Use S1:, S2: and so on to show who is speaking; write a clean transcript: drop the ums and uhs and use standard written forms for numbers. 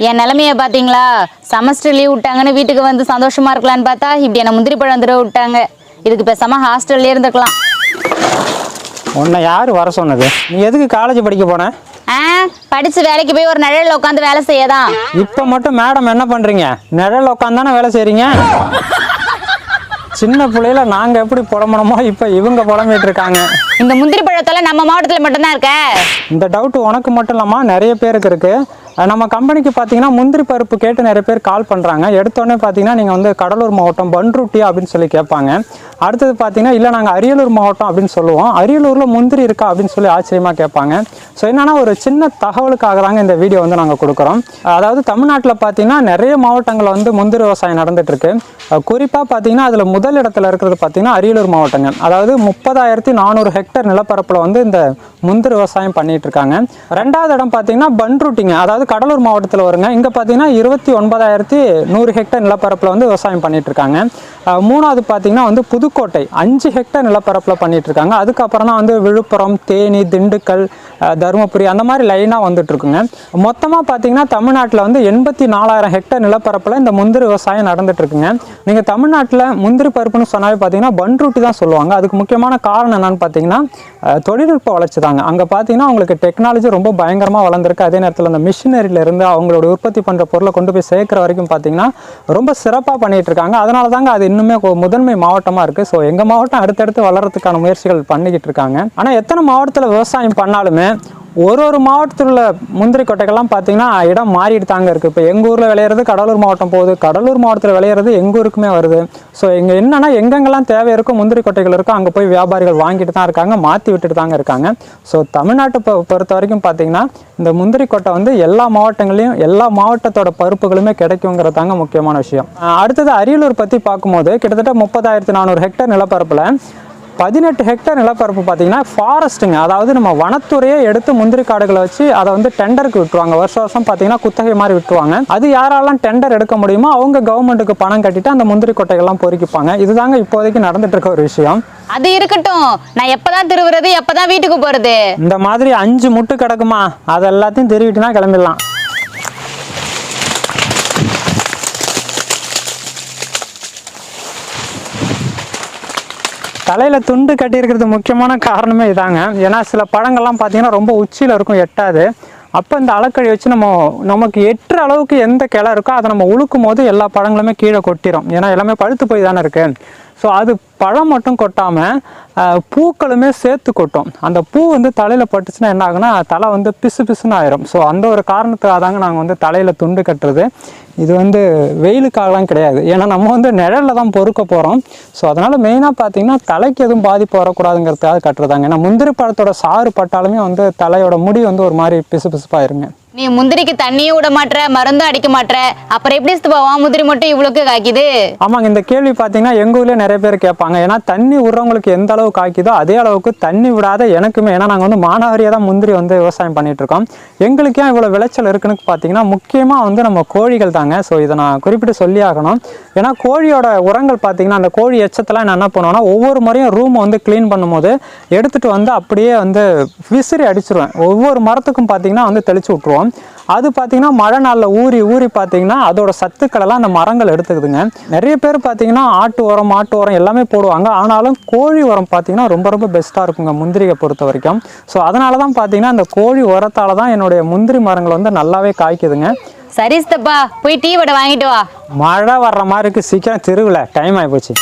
S1: என் நிலைமைய பாத்தீங்களா? Semester leave விட்டாங்கன்னு வீட்டுக்கு வந்து சந்தோஷமா இருக்கலான்னு பார்த்தா இப்படி என்ன முந்திரி பழம் தடவை விட்டாங்க. இதுக்கு பேசாம ஹாஸ்டல்லே இருந்திருக்கலாம்.
S2: உன்னை யார் வர சொன்னது? நீ எதுக்கு காலேஜ் படிக்க போன?
S1: படிச்சு வேலைக்கு போய் ஒரு நிழல்ல உட்காந்து வேலை செய்யதான்.
S2: இப்போ மட்டும் மேடம் என்ன பண்றீங்க? நிழல் உட்காந்து தானே வேலை செய்றீங்க. சின்ன பிள்ளையில நாங்க எப்படி புலம்பணுமோ இப்ப இவங்க புலம்பிட்டு இருக்காங்க.
S1: இந்த முந்திரி பழத்தால நம்ம மாவட்டத்துல மட்டும்தான் இருக்க.
S2: இந்த டவுட் உனக்கு மட்டும் இல்லாம நிறைய பேருக்கு இருக்கு. நம்ம கம்பெனிக்கு பார்த்தீங்கன்னா முந்திரி பருப்பு கேட்டு நிறைய பேர் கால் பண்ணுறாங்க. எடுத்தோடனே பார்த்தீங்கன்னா நீங்கள் வந்து கடலூர் மாவட்டம் பன்ருட்டியா அப்படின்னு சொல்லி கேட்பாங்க. அடுத்தது பார்த்தீங்கன்னா இல்லை நாங்கள் அரியலூர் மாவட்டம் அப்படின்னு சொல்லுவோம். அரியலூரில் முந்திரி இருக்கா அப்படின்னு சொல்லி ஆச்சரியமாக கேட்பாங்க. ஸோ என்னன்னா ஒரு சின்ன தகவலுக்காக தாங்க இந்த வீடியோ வந்து நாங்கள் கொடுக்குறோம். அதாவது தமிழ்நாட்டில் பார்த்தீங்கன்னா நிறைய மாவட்டங்களில் வந்து முந்திரி விவசாயம் நடந்துட்டுருக்கு. குறிப்பாக பார்த்தீங்கன்னா அதில் முதல் இடத்துல இருக்கிறது பார்த்தீங்கன்னா அரியலூர் மாவட்டங்க. அதாவது 30,400 ஹெக்டர் நிலப்பரப்பில் வந்து இந்த முந்திரி விவசாயம் பண்ணிட்டு இருக்காங்க. ரெண்டாவது இடம் பார்த்தீங்கன்னா பன்ருட்டிங்க, அதாவது கடலூர் மாவட்டத்தில் வருங்க. இங்கே பார்த்தீங்கன்னா 29,100 ஹெக்டர் நிலப்பரப்பில் வந்து விவசாயம் பண்ணிட்டு இருக்காங்க. மூணாவது பார்த்தீங்கன்னா வந்து புதுக்கோட்டை 5 ஹெக்டர் நிலப்பரப்பில் பண்ணிட்டு இருக்காங்க. அதுக்கப்புறம் தான் வந்து விழுப்புரம், தேனி, திண்டுக்கல், தருமபுரி அந்த மாதிரி லைனாக வந்துட்டு இருக்குங்க. மொத்தமாக பார்த்தீங்கன்னா தமிழ்நாட்டில் வந்து 84,000 ஹெக்டர் நிலப்பரப்பில் இந்த முந்திரி விவசாயம் நடந்துட்டு இருக்குங்க. நீங்கள் தமிழ்நாட்டில் முந்திரி பருப்புன்னு சொன்னாவே பார்த்தீங்கன்னா பன்ருட்டி தான் சொல்லுவாங்க. அதுக்கு முக்கியமான காரணம் என்னன்னு பார்த்தீங்கன்னா தொழில்நுட்ப வளர்ச்சி தாங்க. அங்கே பார்த்தீங்கன்னா உங்களுக்கு டெக்னாலஜி ரொம்ப பயங்கரமாக வளர்ந்துருக்கு. அதே நேரத்தில் அந்த மிஷினரியிலேருந்து அவங்களோட உற்பத்தி பண்ணுற பொருளை கொண்டு போய் சேர்க்குற வரைக்கும் பார்த்தீங்கன்னா ரொம்ப சிறப்பாக பண்ணிகிட்டு இருக்காங்க. அதனால தாங்க அது இன்னுமே முதன்மை மாவட்டமாக இருக்குது. ஸோ எங்கள் மாவட்டம் அடுத்தடுத்து வளர்கிறதுக்கான முயற்சிகள் பண்ணிக்கிட்டு இருக்காங்க. ஆனால் எத்தனை மாவட்டத்தில் விவசாயம் பண்ணாலுமே ஒரு மாவட்டத்தில் உள்ள முந்திரி கொட்டைகள்லாம் பார்த்தீங்கன்னா இடம் மாறிட்டு தாங்க இருக்குது. இப்போ எங்கள் ஊரில் விளையிறது கடலூர் மாவட்டம் போகுது, கடலூர் மாவட்டத்தில் விளையிறது எங்கள் ஊருக்குமே வருது. ஸோ இங்கே என்னென்னா எங்கெங்கெல்லாம் தேவை இருக்கோ முந்திரி கொட்டைகள் இருக்கோ அங்கே போய் வியாபாரிகள் வாங்கிட்டு தான் இருக்காங்க, மாற்றி விட்டுட்டு தாங்க இருக்காங்க. ஸோ தமிழ்நாட்டை பொறுத்த வரைக்கும் பார்த்தீங்கன்னா இந்த முந்திரி கொட்டை வந்து எல்லா மாவட்டங்களையும் எல்லா மாவட்டத்தோட பருப்புகளுமே கிடைக்குங்கிறது தாங்க முக்கியமான விஷயம். அடுத்தது அரியலூர் பற்றி பார்க்கும்போது கிட்டத்தட்ட 30,400 ஹெக்டர் நிலப்பரப்பில் 18 ஹெக்டர் நிலப்பரப்பு பார்த்தீங்கன்னா ஃபாரஸ்ட்டுங்க. அதாவது நம்ம வனத்துறையே எடுத்து முந்திரி காடுகளை வச்சு அதை வந்து டெண்டருக்கு விட்டுருவாங்க. வருஷம் பார்த்தீங்கன்னா குத்தகை மாதிரி விட்டுருவாங்க. அது யாரெல்லாம் டெண்டர் எடுக்க முடியுமோ அவங்க கவர்மெண்ட்டுக்கு பணம் கட்டிட்டு அந்த முந்திரி கொட்டைகள்லாம் பொறுக்கிப்பாங்க. இதுதாங்க இப்போதைக்கு நடந்துட்டு இருக்க ஒரு விஷயம்.
S1: அது இருக்கட்டும், நான் எப்பதான் திருவுறது, எப்பதான் வீட்டுக்கு போறது?
S2: இந்த மாதிரி 5 முட்டு கிடக்குமா, அது எல்லாத்தையும் திருவிட்டுனா கிளம்பிடலாம். தலையில் துண்டு கட்டியிருக்கிறது முக்கியமான காரணமே இதாங்க. ஏன்னா சில பழங்கள்லாம் பார்த்தீங்கன்னா ரொம்ப உச்சியில் இருக்கும், எட்டாது. அப்போ இந்த அலக்கழி வச்சு நமக்கு எட்டுற அளவுக்கு எந்த கிளை இருக்கோ அதை நம்ம உழுக்கும் போது எல்லா பழங்களுமே கீழே கொட்டிடும். ஏன்னா எல்லாமே பழுத்து போய் தானே இருக்குது. ஸோ அது பழம் மட்டும் கொட்டாமல் பூக்களுமே சேர்த்து கொட்டும். அந்த பூ வந்து தலையில் பட்டுச்சுன்னா என்ன ஆகுனா தலை வந்து பிசு பிசுன்னு ஆயிரும். ஸோ அந்த ஒரு காரணத்துக்காக தாங்க நாங்கள் வந்து தலையில் துண்டு கட்டுறது. இது வந்து வெயிலுக்காகலாம் கிடையாது, ஏன்னா நம்ம வந்து நிழலில் தான் பொறுக்க போகிறோம். ஸோ அதனால் மெயினாக பார்த்தீங்கன்னா தலைக்கு எதுவும் பாதிப்பு வரக்கூடாதுங்கிறதுக்காக கட்டுறதாங்க. ஏன்னா முந்திரி பழத்தோட சாறு பட்டாலுமே வந்து தலையோட முடி வந்து ஒரு மாதிரி பிசு பிசுப்பாயிருங்க.
S1: நீ முந்திரிக்கு தண்ணியும் விட மாட்டேற, மருந்தும் அடிக்க மாட்டேற, அப்புறம் எப்படி போவான் முந்திரி மட்டும் இவ்வளோக்கு காய்க்குது?
S2: ஆமாங்க, இந்த கேள்வி பார்த்தீங்கன்னா எங்கள் ஊர்லேயே நிறைய பேர் கேட்பாங்க. ஏன்னா தண்ணி விடுறவங்களுக்கு எந்த அளவு காய்க்குதோ அதே அளவுக்கு தண்ணி விடாத எனக்குமே, ஏன்னா நாங்கள் வந்து மானாவாரியாக தான் முந்திரி வந்து விவசாயம் பண்ணிட்டு இருக்கோம். எங்களுக்கு ஏன் இவ்வளோ விளைச்சல் இருக்குன்னு பார்த்தீங்கன்னா முக்கியமாக வந்து நம்ம கோழிகள் தாங்க. ஸோ இதை நான் குறிப்பிட்டு சொல்லி ஆகணும். ஏன்னா கோழியோட உரங்கள் பார்த்தீங்கன்னா அந்த கோழி எச்சத்தெல்லாம் நான் என்ன பண்ணுவேன்னா ஒவ்வொரு முறையும் ரூமை வந்து க்ளீன் பண்ணும்போது எடுத்துகிட்டு வந்து அப்படியே வந்து விசிறி அடிச்சிருவேன். ஒவ்வொரு மரத்துக்கும் பார்த்தீங்கன்னா வந்து தெளிச்சு விட்ருவோம். அது பார்த்தீங்கன்னா மழை நாளில் ஊறி ஊறி பார்த்தீங்கன்னா அதோட சத்துக்களெல்லாம் அந்த மரங்கள் எடுத்துக்குதுங்க. நிறைய பேர் பார்த்தீங்கன்னா ஆட்டு உரம் எல்லாமே போடுவாங்க. ஆனாலும் கோழி உரம் பார்த்தீங்கன்னா ரொம்ப ரொம்ப பெஸ்ட்டாக இருக்குங்க முந்திரியை பொறுத்த வரைக்கும். ஸோ அதனால தான் பார்த்தீங்கன்னா அந்த கோழி உரத்தால் தான் என்னுடைய முந்திரி மரங்கள் வந்து நல்லாவே காய்க்குதுங்க.
S1: சரி சித்தப்பா, போய் டீ வடை வாங்கிட்டு வா.
S2: மழை வர்ற மாதிரி இருக்கு, சீக்கிரம் திருவிழா டைம் ஆகிப்போச்சு.